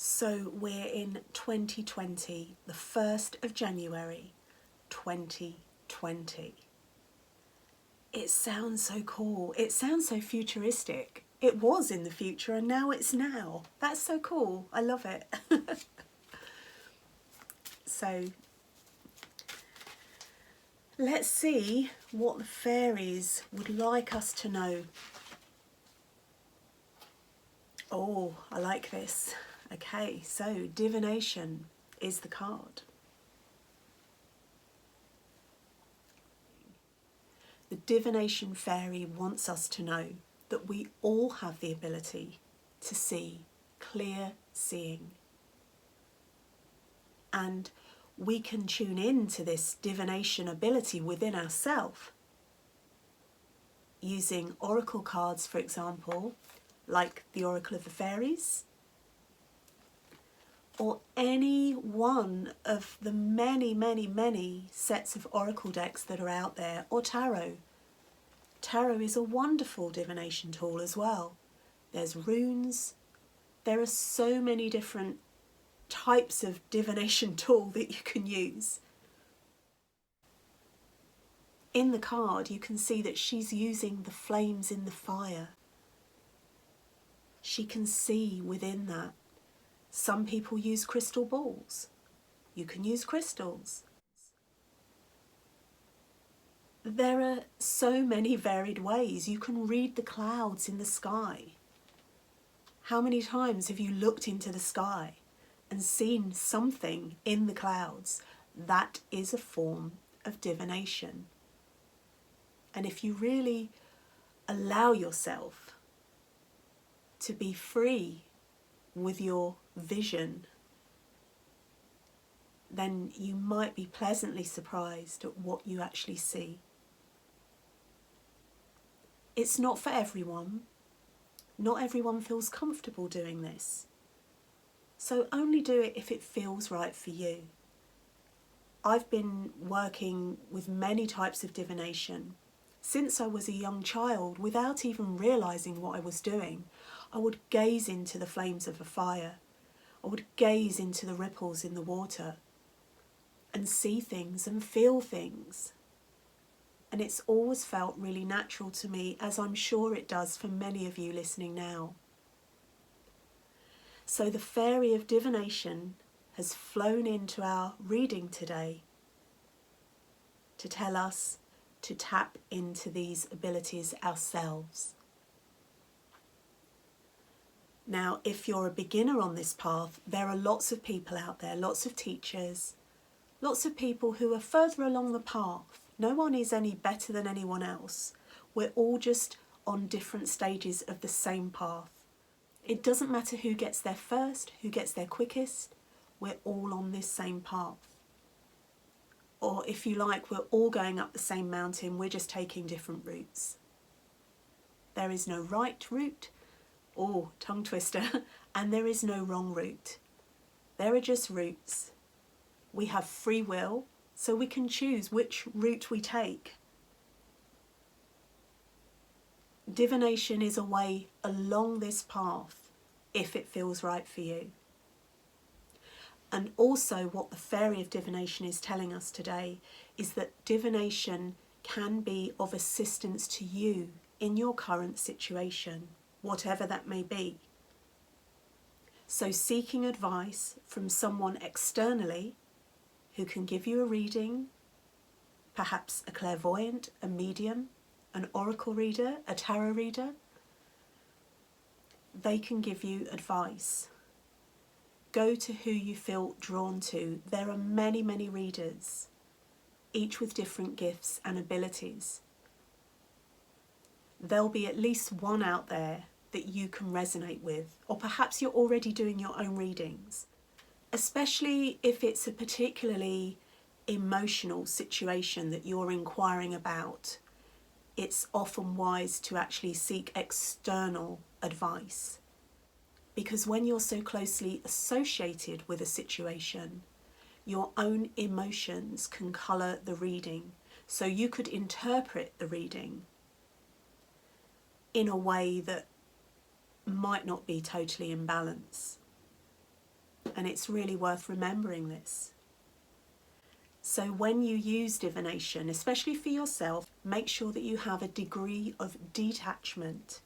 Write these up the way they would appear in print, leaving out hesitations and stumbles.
So we're in 2020, the 1st of January, 2020. It sounds so cool. It sounds so futuristic. It was in the future and now it's now. That's so cool. I love it. So let's see what the fairies would like us to know. Oh, I like this. Okay, so Divination is the card. The Divination Fairy wants us to know that we all have the ability to see, clear seeing. And we can tune in to this divination ability within ourselves using oracle cards, for example, like the Oracle of the Fairies, or any one of the many sets of oracle decks that are out there, or tarot. Tarot is a wonderful divination tool as well. There's runes. There are so many different types of divination tool that you can use. In the card, you can see that she's using the flames in the fire. She can see within that. Some people use crystal balls. You can use crystals. There are so many varied ways. You can read the clouds in the sky. How many times have you looked into the sky and seen something in the clouds? That is a form of divination. And if you really allow yourself to be free with your vision, then you might be pleasantly surprised at what you actually see. It's not for everyone. Not everyone feels comfortable doing this. So only do it if it feels right for you. I've been working with many types of divination since I was a young child. Without even realising what I was doing, I would gaze into the flames of a fire. I would gaze into the ripples in the water and see things and feel things. And it's always felt really natural to me, as I'm sure it does for many of you listening now. So the Fairy of Divination has flown into our reading today to tell us to tap into these abilities ourselves. Now, if you're a beginner on this path, there are lots of people out there, lots of teachers, lots of people who are further along the path. No one is any better than anyone else. We're all just on different stages of the same path. It doesn't matter who gets there first, who gets there quickest. We're all on this same path. Or if you like, we're all going up the same mountain, we're just taking different routes. There is no right route, or tongue twister, and there is no wrong route. There are just routes. We have free will, so we can choose which route we take. Divination is a way along this path if it feels right for you. And also what the Fairy of Divination is telling us today is that divination can be of assistance to you in your current situation, whatever that may be. So seeking advice from someone externally who can give you a reading, perhaps a clairvoyant, a medium, an oracle reader, a tarot reader, they can give you advice. Go to who you feel drawn to. There are many readers, each with different gifts and abilities. There'll be at least one out there that you can resonate with, or perhaps you're already doing your own readings. Especially if it's a particularly emotional situation that you're inquiring about, it's often wise to actually seek external advice. Because when you're so closely associated with a situation, your own emotions can colour the reading. So you could interpret the reading in a way that might not be totally in balance. And it's really worth remembering this. So when you use divination, especially for yourself, make sure that you have a degree of detachment.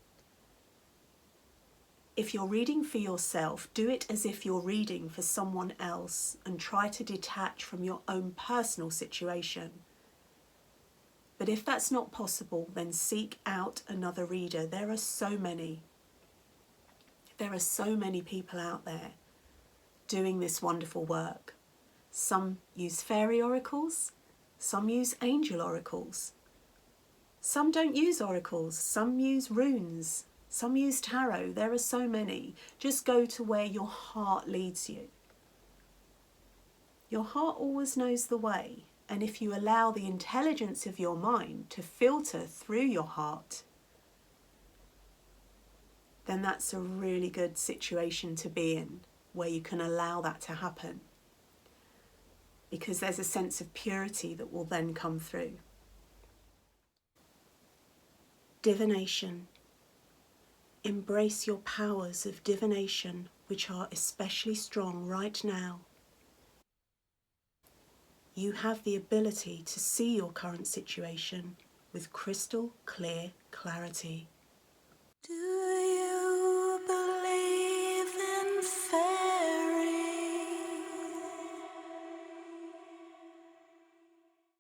If you're reading for yourself, do it as if you're reading for someone else and try to detach from your own personal situation. But if that's not possible, then seek out another reader. There are so many. There are so many people out there doing this wonderful work. Some use fairy oracles, some use angel oracles. Some don't use oracles, some use runes, some use tarot. There are so many. Just go to where your heart leads you. Your heart always knows the way, and if you allow the intelligence of your mind to filter through your heart, then that's a really good situation to be in, where you can allow that to happen. Because there's a sense of purity that will then come through. Divination. Embrace your powers of divination, which are especially strong right now. You have the ability to see your current situation with crystal clear clarity.